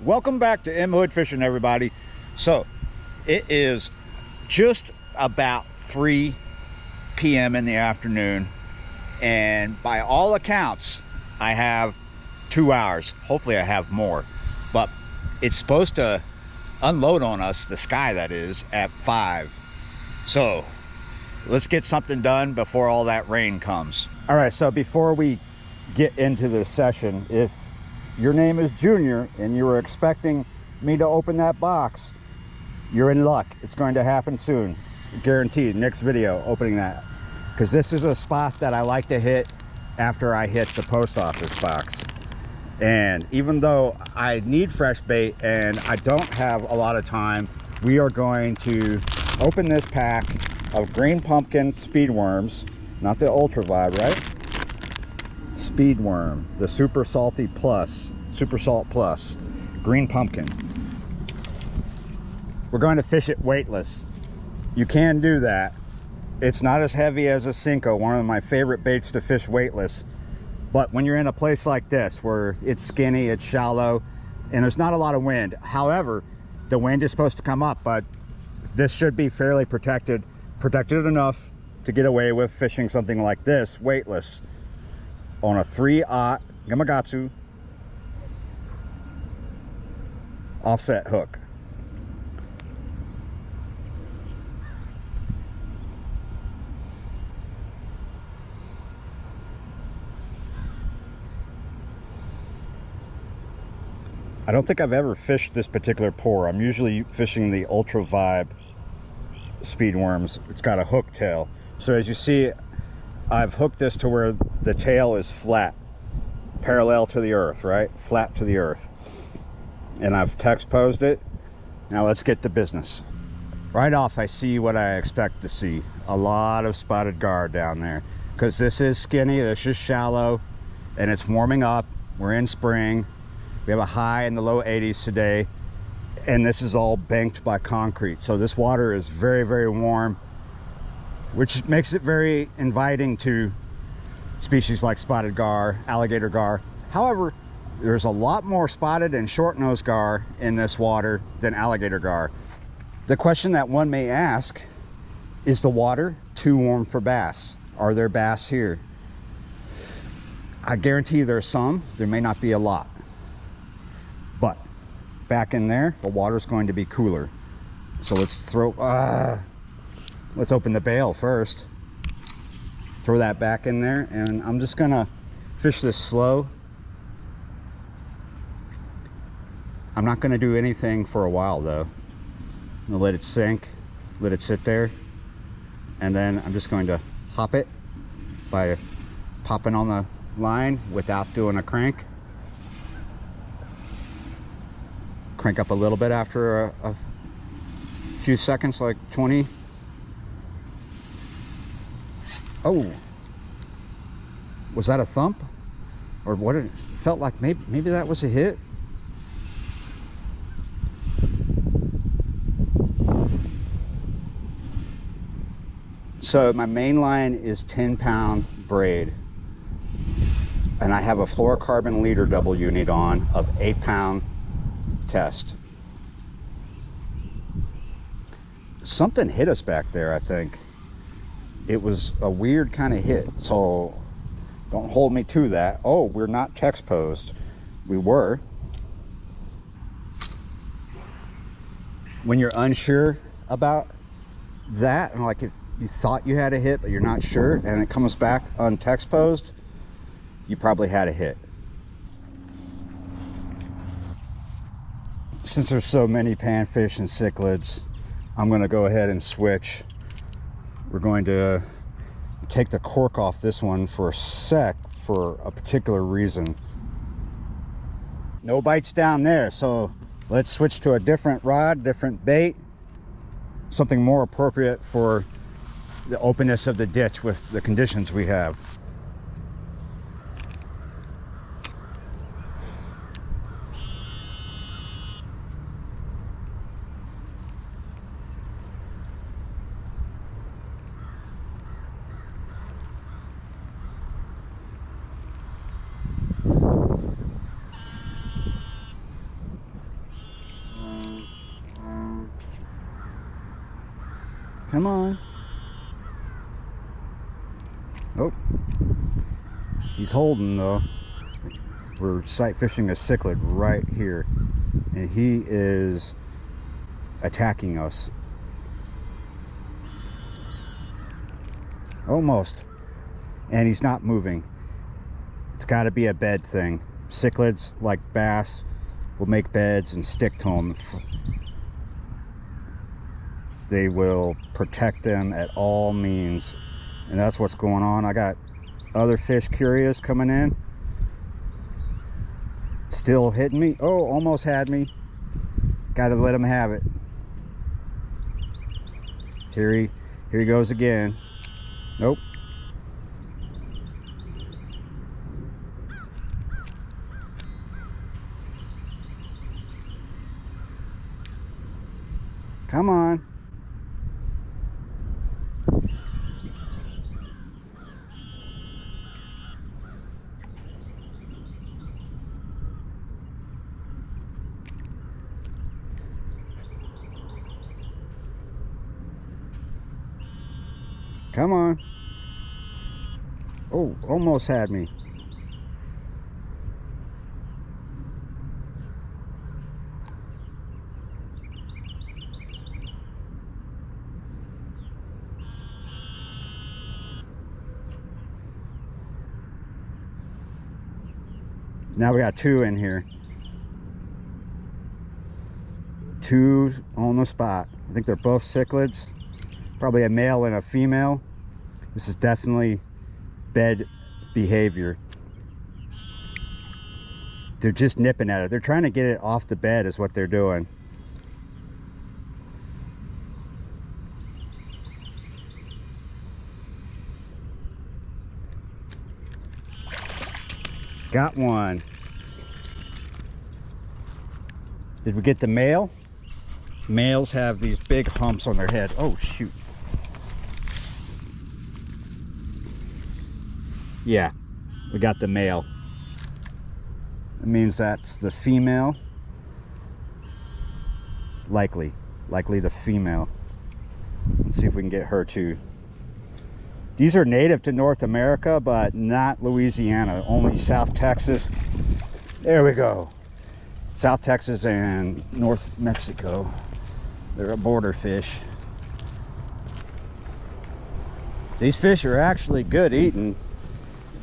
Welcome back to M Hood Fishing, everybody. So it is just about 3 p.m. in the afternoon, and by all accounts I have 2 hours. Hopefully I have more, but it's supposed to unload on us, the sky that is, at 5. So let's get something done before all that rain comes. All right, so before we get into this session, if your name is Junior and you were expecting me to open that box, you're in luck. It's going to happen soon, guaranteed. Next video, opening that, because this is a spot that I like to hit after I hit the post office box. And even though I need fresh bait and I don't have a lot of time, we are going to open this pack of green pumpkin speed worms, not the Ultra Vibe, right? Speed worm, the Super Salty Plus, Super Salt Plus, green pumpkin. We're going to fish it weightless. You can do that. It's not as heavy as a Cinco, one of my favorite baits to fish weightless. But when you're in a place like this where it's skinny, it's shallow, and there's not a lot of wind. However, the wind is supposed to come up, but this should be fairly protected enough to get away with fishing something like this weightless on a 3/0 Gamakatsu offset hook. I don't think I've ever fished this particular pour. I'm usually fishing the Ultra Vibe speed worms. It's got a hook tail. So as you see, I've hooked this to where the tail is flat, parallel to the earth, right? Flat to the earth. And I've text-posed it. Now let's get to business. Right off, I see what I expect to see. A lot of spotted gar down there. Because this is skinny, this is shallow, and it's warming up. We're in spring. We have a high in the low 80s today, and this is all banked by concrete. So this water is very, very warm, which makes it very inviting to species like spotted gar, alligator gar. However, there's a lot more spotted and short-nosed gar in this water than alligator gar. The question that one may ask, is the water too warm for bass? Are there bass here? I guarantee there's some. There may not be a lot. But back in there, the water's going to be cooler. So let's let's open the bail first. Throw that back in there, and I'm just gonna fish this slow. I'm not gonna do anything for a while though. I'm gonna let it sink, let it sit there, and then I'm just going to hop it by popping on the line without doing a crank. Crank up a little bit after a few seconds, like 20. Oh, was that a thump? Or what it felt like? Maybe that was a hit. So my main line is 10-pound braid, and I have a fluorocarbon leader double unit on of 8-pound test. Something hit us back there. I think it was a weird kind of hit, so don't hold me to that. Oh, we're not text posed. We were. When you're unsure about that, and like if you thought you had a hit but you're not sure and it comes back untext posed, you probably had a hit. Since there's so many panfish and cichlids, I'm going to go ahead and switch. We're going to take the cork off this one for a sec for a particular reason. No bites down there, so let's switch to a different rod, different bait, something more appropriate for the openness of the ditch with the conditions we have. Come on. Oh, he's holding though. We're sight fishing a cichlid right here, and he is attacking us. Almost. And he's not moving. It's got to be a bed thing. Cichlids, like bass, will make beds and stick to them. They will protect them at all means, and that's what's going on. I got other fish curious coming in, still hitting me. Oh, almost had me. Got to let him have it. Here he goes again. Nope. Come on. Come on. Oh, almost had me. Now we got two in here. Two on the spot. I think they're both cichlids. Probably a male and a female. This is definitely bed behavior. They're just nipping at it. They're trying to get it off the bed is what they're doing. Got one. Did we get the male? Males have these big humps on their head. Oh, shoot. Yeah, we got the male. It means that's the female. Likely the female. Let's see if we can get her too. These are native to North America, but not Louisiana, only South Texas. There we go. South Texas and North Mexico. They're a border fish. These fish are actually good eating.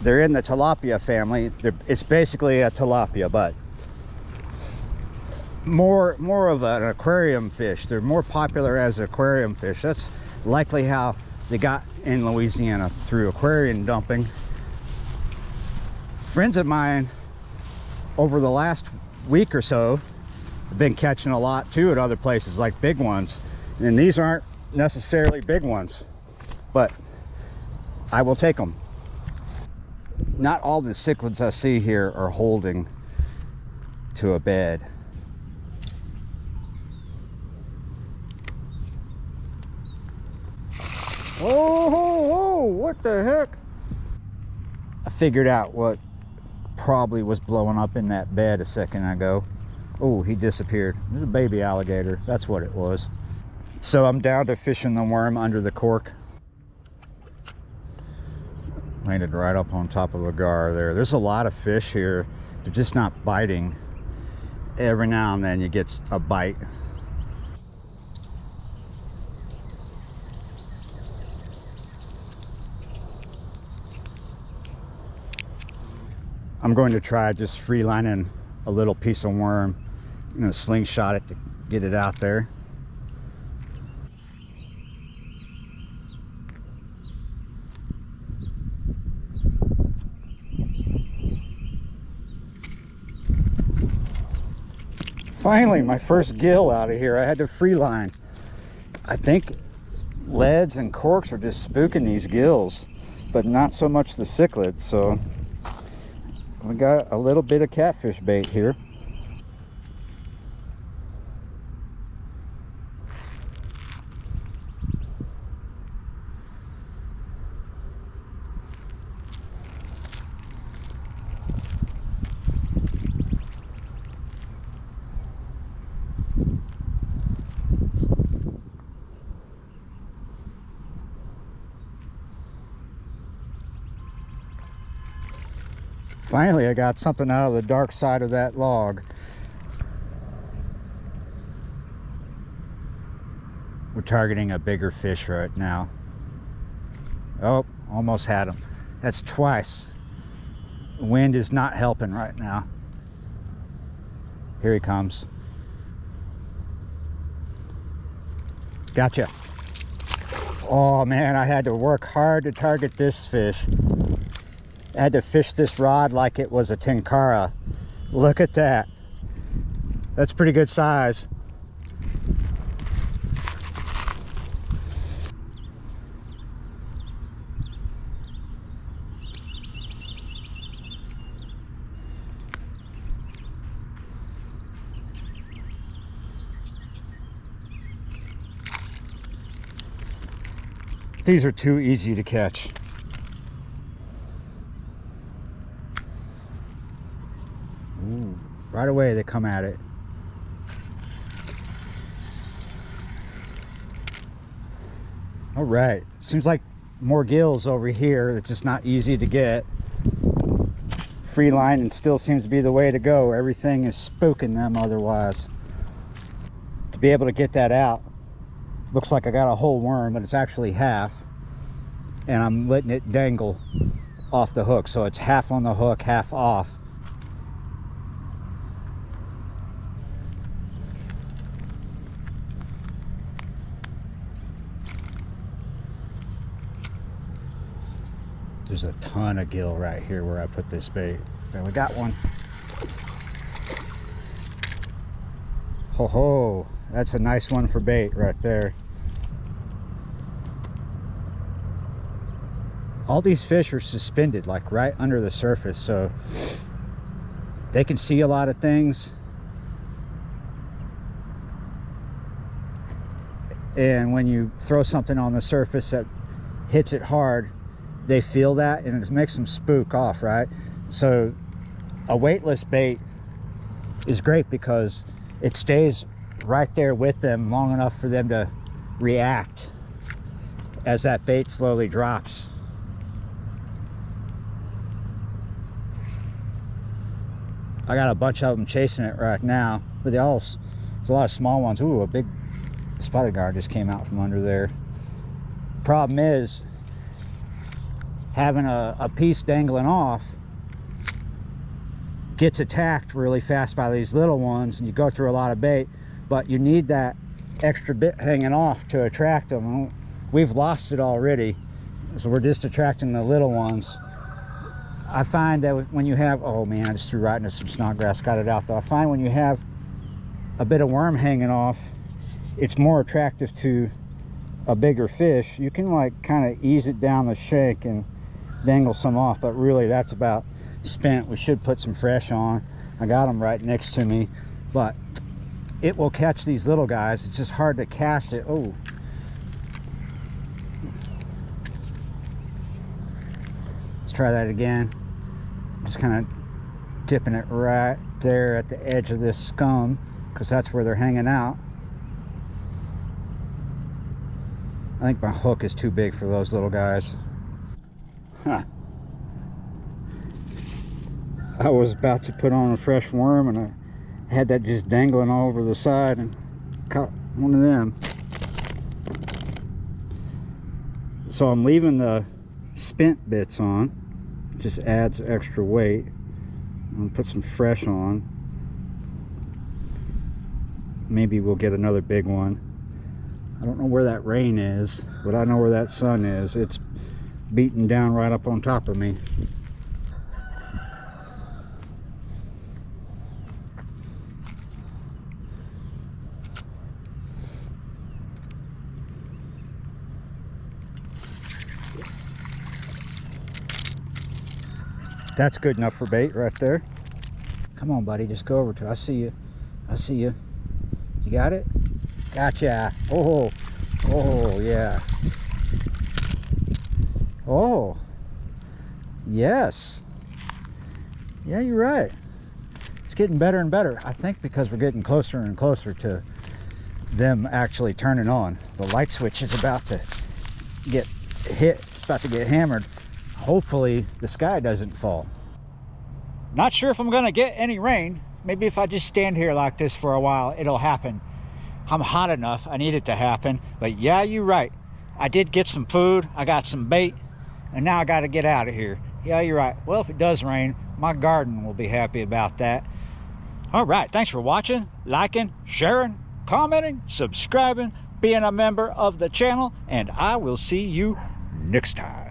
They're in the tilapia family. It's basically a tilapia, but more of an aquarium fish. They're more popular as aquarium fish. That's likely how they got in Louisiana, through aquarium dumping. Friends of mine over the last week or so have been catching a lot too at other places, like big ones. And these aren't necessarily big ones, but I will take them. Not all the cichlids I see here are holding to a bed. Oh, what the heck? I figured out what probably was blowing up in that bed a second ago. Oh, he disappeared. It was a baby alligator. That's what it was. So I'm down to fishing the worm under the cork. Landed right up on top of a gar there. There's a lot of fish here. They're just not biting. Every now and then you get a bite. I'm going to try just free lining a little piece of worm. I'm going to slingshot it to get it out there. Finally, my first gill out of here. I had to free line. I think leads and corks are just spooking these gills, but not so much the cichlids. So we got a little bit of catfish bait here. Finally, I got something out of the dark side of that log. We're targeting a bigger fish right now. Oh, almost had him. That's twice. The wind is not helping right now. Here he comes. Gotcha. Oh man, I had to work hard to target this fish. I had to fish this rod like it was a tenkara. Look at that. That's pretty good size. These are too easy to catch. Ooh, right away they come at it. All right, seems like more gills over here. It's just not easy to get. Free line and still seems to be the way to go. Everything is spooking them otherwise. To be able to get that out, looks like I got a whole worm, but it's actually half, and I'm letting it dangle off the hook, so it's half on the hook, half off. There's a ton of gill right here where I put this bait. There, we got one. Ho ho, that's a nice one for bait right there. All these fish are suspended like right under the surface, so they can see a lot of things. And when you throw something on the surface that hits it hard, they feel that and it makes them spook off, right? So a weightless bait is great because it stays right there with them long enough for them to react as that bait slowly drops. I got a bunch of them chasing it right now, but there's a lot of small ones. Ooh, a big spotted guard just came out from under there. Problem is, having a piece dangling off gets attacked really fast by these little ones, and you go through a lot of bait, but you need that extra bit hanging off to attract them. We've lost it already, so we're just attracting the little ones. I find that when you have, oh man, I just threw right into some snodgrass, got it out though. I find when you have a bit of worm hanging off, it's more attractive to a bigger fish. You can like kind of ease it down the shank and dangle some off, but really that's about spent. We should put some fresh on. I got them right next to me, but it will catch these little guys. It's just hard to cast it. Oh, let's try that again. Just kind of dipping it right there at the edge of this scum because that's where they're hanging out. I think my hook is too big for those little guys. Huh. I was about to put on a fresh worm and I had that just dangling all over the side and caught one of them. So I'm leaving the spent bits on. It just adds extra weight. I'm gonna put some fresh on. Maybe we'll get another big one. I don't know where that rain is, but I know where that sun is. It's beating down right up on top of me. That's good enough for bait right there. Come on, buddy, just go over to it. I see you. I see you. You got it? Gotcha. Oh, oh, yeah. Oh, yes. Yeah, you're right. It's getting better and better. I think because we're getting closer and closer to them actually turning on. The light switch is about to get hit. It's about to get hammered. Hopefully the sky doesn't fall. Not sure if I'm gonna get any rain. Maybe if I just stand here like this for a while, it'll happen. I'm hot enough, I need it to happen. But yeah, you're right. I did get some food, I got some bait, and now I gotta get out of here. Yeah, you're right. Well, if it does rain, my garden will be happy about that. All right, thanks for watching, liking, sharing, commenting, subscribing, being a member of the channel, and I will see you next time.